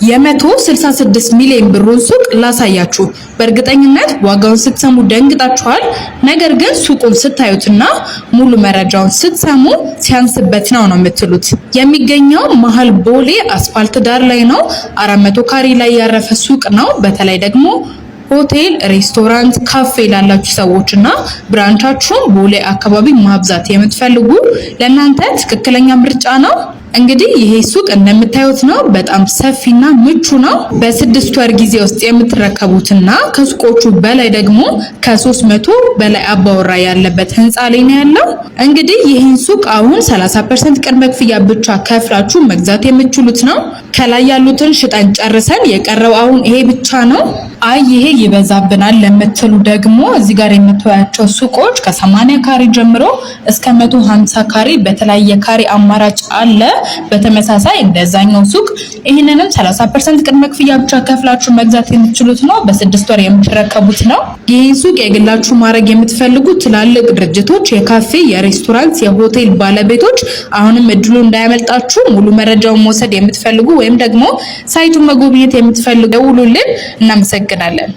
የ166 ሚሊዮን ብሩን ሱቅ ላሳያችሁ። በእርግጠኝነት ዋጋውን ስትሰሙ ደንግጣችኋል። ነገር ግን ሱቁን ስታዩትና ሙሉ መረጃውን ስትሰሙ ሲያንስበት ነው የምትሉት። የሚገኘው መሃል ቦሌ አስፋልት ዳር ላይ ነው። 400 ካሬ ላይ ያረፈ ሱቅ ነው። በተለይ ደግሞ ሆቴል፣ ሬስቶራንት፣ ካፌ ላላችሁ ሰዎችና ብራንቻችሁን ቦሌ አካባቢ ማብዛት የምትፈልጉ ለእናንተ ትክክለኛ ምርጫ ነው። እንግዲህ ይሄ ሱቅ እንደምታዩት ነው። በጣም ሰፊና ምቹ ነው። በ6 ወር ጊዜ ውስጥ የምትረከቡትና ከሱቆቹ በላይ ደግሞ ከ300 በላይ አባወራ ያለበት ህንፃ ላይ ነው ያለው። እንግዲህ ይህን ሱቅ አሁን 30% ቅድመ ክፍያ ብቻ ከፍላችሁ መግዛት የምትችሉት ነው። ከላይ ያሉትን ሽጠን ጨርሰን የቀረው አሁን ይሄ ብቻ ነው። አይ ይሄ ይበዛብናል ለምትሉ ደግሞ እዚህ ጋር የምታዩቸው ሱቆች ከ80 ካሬ ጀምሮ እስከ 150 ካሬ በተለያየ ካሬ አማራጭ አለ። በተመሳሳይ እንደዛኛው ሱቅ ይሄንንም 30% ቅድመ ክፍያ ብቻ ከፍላችሁ መግዛት የምትችሉት ነው። በ6 ወር የምትረከቡት ነው። ይህን ሱቅ የግላችሁ ማድረግ የምትፈልጉ ትላልቅ ድርጅቶች፣ የካፌ፣ የሬስቶራንት፣ የሆቴል ባለቤቶች አሁንም እድሉ እንዳያመልጣችሁ። ሙሉ መረጃውን መውሰድ የምትፈልጉ ወይም ደግሞ ሳይቱን መጎብኘት የምትፈልጉ ደውሉልን። እናመሰግናለን።